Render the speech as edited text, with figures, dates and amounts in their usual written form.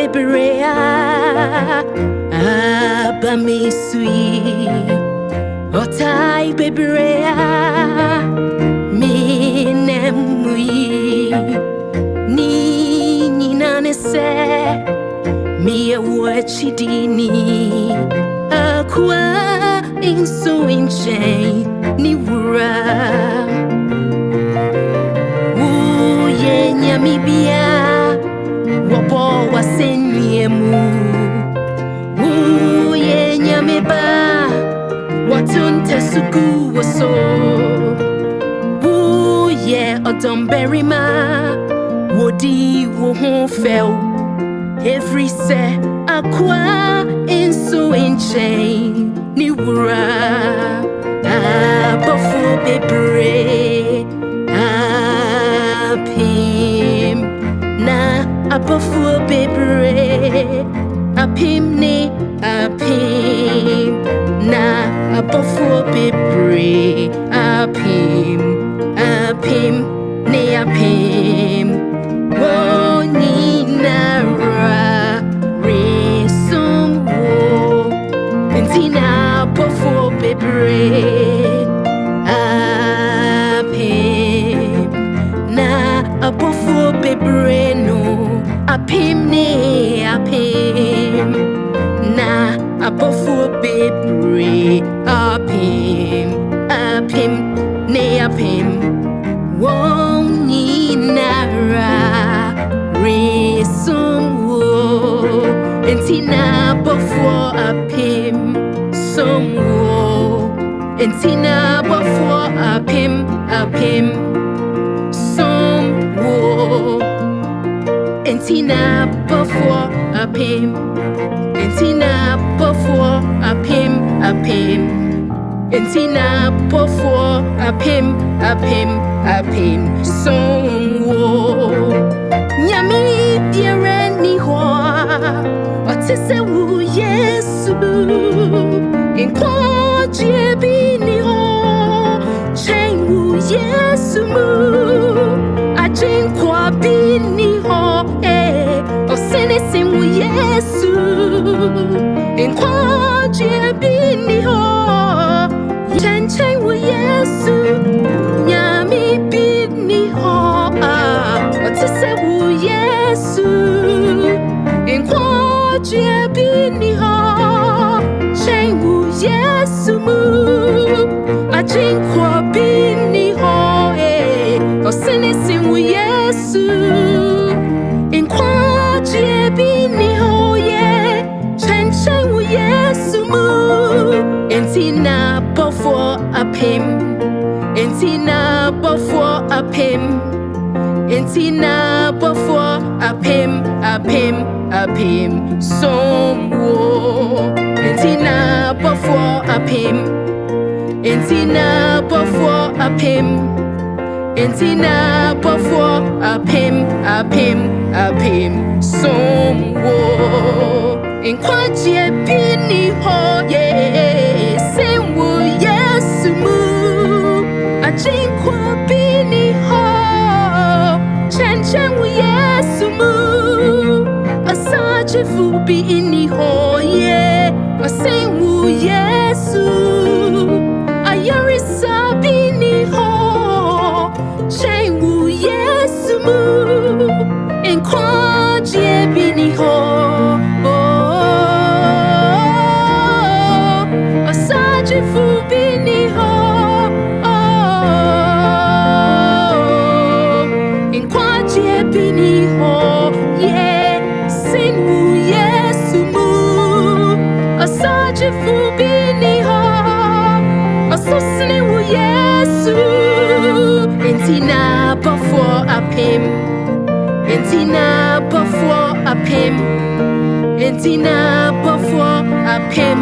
beberea abamisui otai beberea minemui ni nane se mi awachidini Akoa Nnso Nkyɛn ni Wura Nyamibia wabo waseniemu Uye nyamiba watunte sugu waso Uye odomberima wodi wohon fel Every se Akoa Nnso Nkyɛn ni Wura Abofo bebre apim na abofo bebre apim ni apim na abofo bebre apim ni apim woni nara resum wo intina abofo bebre Abofo bebre no apim ni apim na abofo bebre apim ni apim woni nara resum wo entina abofo apim somwo entina abofo apim Entina before apim Entina before apim Entina before apim Somwo Nyami piereni hoa Otise wu Yesu Inkwaje bini ho Chen wu Yesu mu Ajinkwa bini ho Osene mu Yesu Inkwaje bini ho Chen wu Yesu Nyami bini ho Otise wu Yesu Inkwaje bini ho Chen wu Yesu mu Ajinkwa bini ho Osene mu Yesu Inkwaje bini ho ye Chen wu Yesu mu Entina before apim Entina before apim Entina before apim Somwo Entina before apim Entina before apim Entina before apim somwo Inkwaje bini ho ye Semwo Yesu mu Ajinkwa bini ho Chen wu Yesu mu Asaje fu bini ho ye Asemwo Yesu Ayarisa bini ho Chen wu Yesu mu Inkwaje bini ho Asaje fu bini ho Inkwaje bini ho ye Sin wu Yesu mu Asaje fu bini ho Asosene wu Yesu Entina before apim Entina before apim Entina before apim